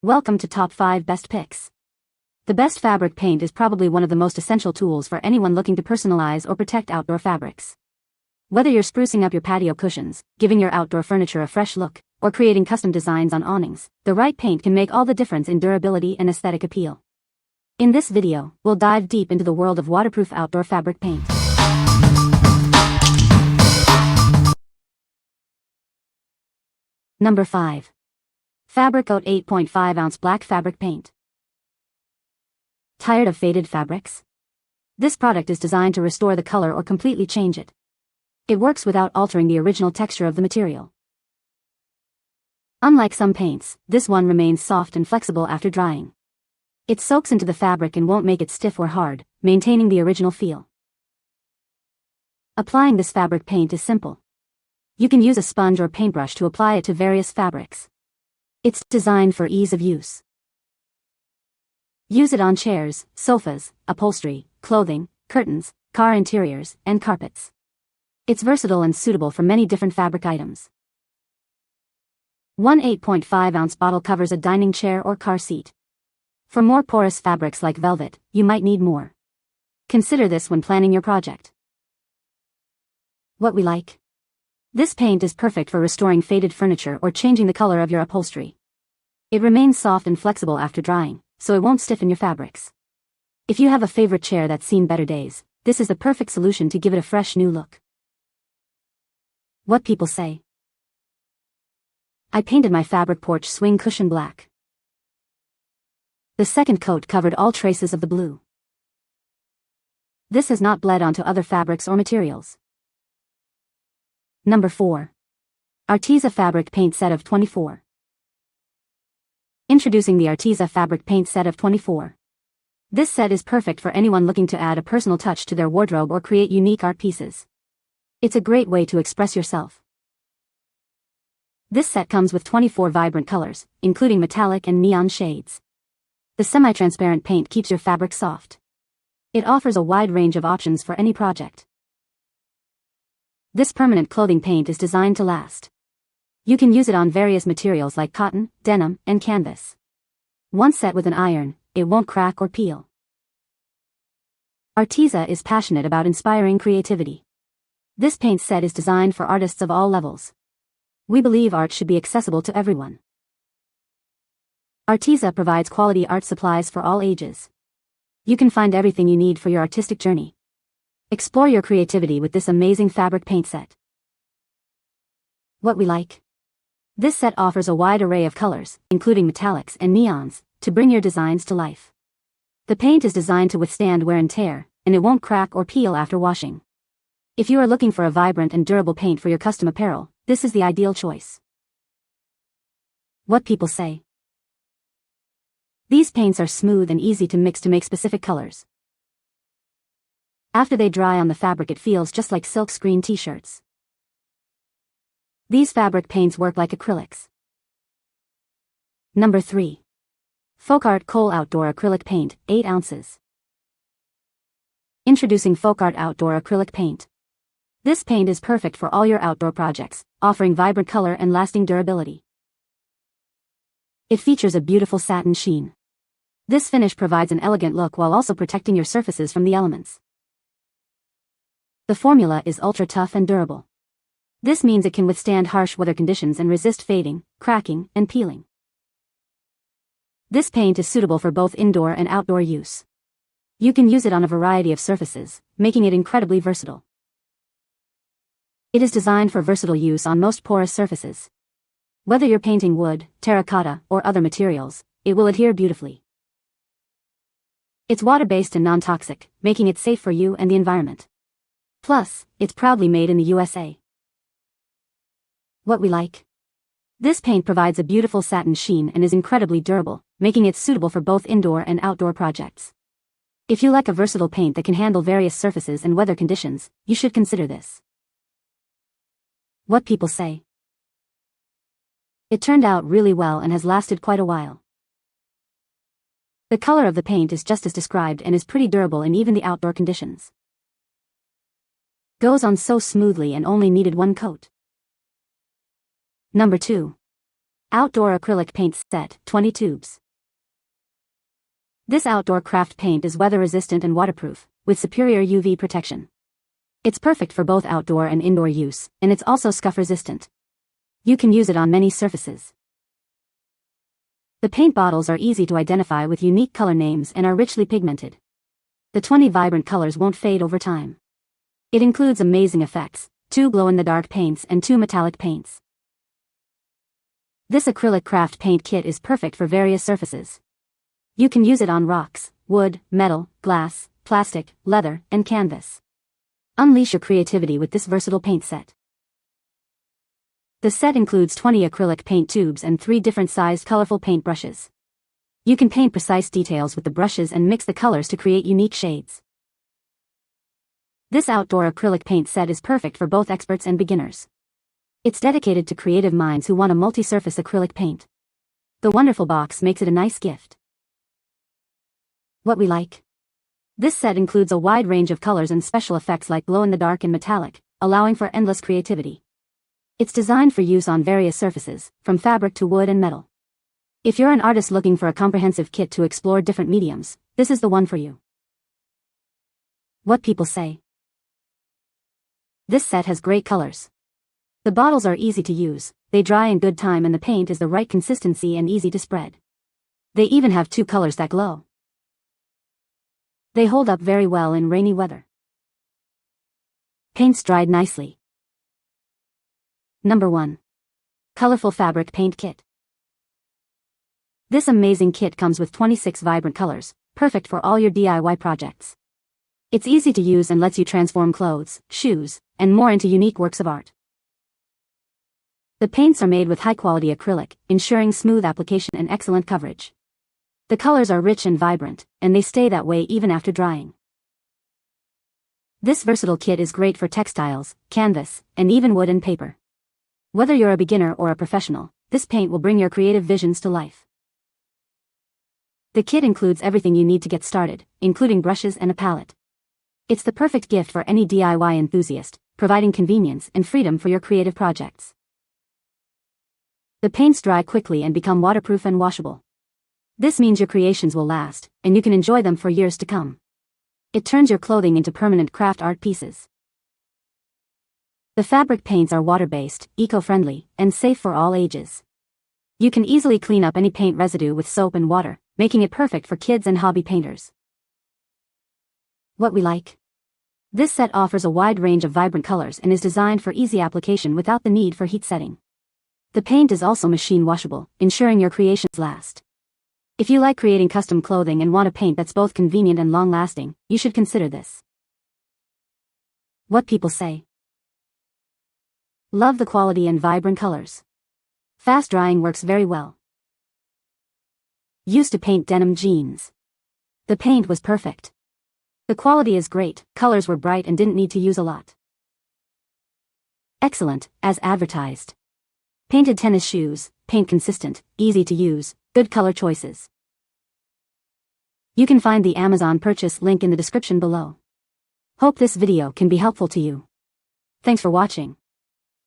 Welcome to Top 5 Best Picks. The best fabric paint is probably one of the most essential tools for anyone looking to personalize or protect outdoor fabrics. Whether you're sprucing up your patio cushions, giving your outdoor furniture a fresh look, or creating custom designs on awnings, the right paint can make all the difference in durability and aesthetic appeal. In this video, we'll dive deep into the world of waterproof outdoor fabric paint. Number 5. Fabricoat 8.5-ounce black fabric paint. Tired of faded fabrics? This product is designed to restore the color or completely change it. It works without altering the original texture of the material. Unlike some paints, this one remains soft and flexible after drying. It soaks into the fabric and won't make it stiff or hard, maintaining the original feel. Applying this fabric paint is simple. You can use a sponge or paintbrush to apply it to various fabrics. It's designed for ease of use. Use it on chairs, sofas, upholstery, clothing, curtains, car interiors, and carpets. It's versatile and suitable for many different fabric items. One 8.5-ounce bottle covers a dining chair or car seat. For more porous fabrics like velvet, you might need more. Consider this when planning your project. What we like. This paint is perfect for restoring faded furniture or changing the color of your upholstery. It remains soft and flexible after drying, so it won't stiffen your fabrics. If you have a favorite chair that's seen better days, this is the perfect solution to give it a fresh new look. What people say. I painted my fabric porch swing cushion black. The second coat covered all traces of the blue. This has not bled onto other fabrics or materials. Number 4. ARTEZA Fabric Paint Set of 24. Introducing the ARTEZA Fabric Paint Set of 24. This set is perfect for anyone looking to add a personal touch to their wardrobe or create unique art pieces. It's a great way to express yourself. This set comes with 24 vibrant colors, including metallic and neon shades. The semi-transparent paint keeps your fabric soft. It offers a wide range of options for any project. This permanent clothing paint is designed to last. You can use it on various materials like cotton, denim, and canvas. Once set with an iron, it won't crack or peel. ARTEZA is passionate about inspiring creativity. This paint set is designed for artists of all levels. We believe art should be accessible to everyone. ARTEZA provides quality art supplies for all ages. You can find everything you need for your artistic journey. Explore your creativity with this amazing fabric paint set. What we like. This set offers a wide array of colors, including metallics and neons, to bring your designs to life. The paint is designed to withstand wear and tear, and it won't crack or peel after washing. If you are looking for a vibrant and durable paint for your custom apparel, this is the ideal choice. What people say. These paints are smooth and easy to mix to make specific colors. After they dry on the fabric, it feels just like silk screen t-shirts. These fabric paints work like acrylics. Number 3. FolkArt Kohl Outdoor Acrylic Paint, 8 ounces. Introducing FolkArt Outdoor Acrylic Paint. This paint is perfect for all your outdoor projects, offering vibrant color and lasting durability. It features a beautiful satin sheen. This finish provides an elegant look while also protecting your surfaces from the elements. The formula is ultra-tough and durable. This means it can withstand harsh weather conditions and resist fading, cracking, and peeling. This paint is suitable for both indoor and outdoor use. You can use it on a variety of surfaces, making it incredibly versatile. It is designed for versatile use on most porous surfaces. Whether you're painting wood, terracotta, or other materials, it will adhere beautifully. It's water-based and non-toxic, making it safe for you and the environment. Plus, it's proudly made in the USA. What we like. This paint provides a beautiful satin sheen and is incredibly durable, making it suitable for both indoor and outdoor projects. If you like a versatile paint that can handle various surfaces and weather conditions, you should consider this. What people say. It turned out really well and has lasted quite a while. The color of the paint is just as described and is pretty durable in even the outdoor conditions. Goes on so smoothly and only needed one coat. Number 2. Outdoor acrylic paint set, 20 tubes. This outdoor craft paint is weather-resistant and waterproof, with superior UV protection. It's perfect for both outdoor and indoor use, and it's also scuff-resistant. You can use it on many surfaces. The paint bottles are easy to identify with unique color names and are richly pigmented. The 20 vibrant colors won't fade over time. It includes amazing effects, 2 glow-in-the-dark paints and 2 metallic paints. This acrylic craft paint kit is perfect for various surfaces. You can use it on rocks, wood, metal, glass, plastic, leather, and canvas. Unleash your creativity with this versatile paint set. The set includes 20 acrylic paint tubes and 3 different sized colorful paint brushes. You can paint precise details with the brushes and mix the colors to create unique shades. This outdoor acrylic paint set is perfect for both experts and beginners. It's dedicated to creative minds who want a multi-surface acrylic paint. The wonderful box makes it a nice gift. What we like. This set includes a wide range of colors and special effects like glow-in-the-dark and metallic, allowing for endless creativity. It's designed for use on various surfaces, from fabric to wood and metal. If you're an artist looking for a comprehensive kit to explore different mediums, this is the one for you. What people say. This set has great colors. The bottles are easy to use, they dry in good time and the paint is the right consistency and easy to spread. They even have 2 colors that glow. They hold up very well in rainy weather. Paints dried nicely. Number 1. Colorful Fabric Paint Kit. This amazing kit comes with 26 vibrant colors, perfect for all your DIY projects. It's easy to use and lets you transform clothes, shoes, and more into unique works of art. The paints are made with high-quality acrylic, ensuring smooth application and excellent coverage. The colors are rich and vibrant, and they stay that way even after drying. This versatile kit is great for textiles, canvas, and even wood and paper. Whether you're a beginner or a professional, this paint will bring your creative visions to life. The kit includes everything you need to get started, including brushes and a palette. It's the perfect gift for any DIY enthusiast, providing convenience and freedom for your creative projects. The paints dry quickly and become waterproof and washable. This means your creations will last, and you can enjoy them for years to come. It turns your clothing into permanent craft art pieces. The fabric paints are water-based, eco-friendly, and safe for all ages. You can easily clean up any paint residue with soap and water, making it perfect for kids and hobby painters. What we like. This set offers a wide range of vibrant colors and is designed for easy application without the need for heat setting. The paint is also machine washable, ensuring your creations last. If you like creating custom clothing and want a paint that's both convenient and long-lasting, you should consider this. What people say. Love the quality and vibrant colors. Fast drying works very well. Used to paint denim jeans. The paint was perfect. The quality is great, colors were bright and didn't need to use a lot. Excellent, as advertised. Painted tennis shoes, paint consistent, easy to use, good color choices. You can find the Amazon purchase link in the description below. Hope this video can be helpful to you. Thanks for watching.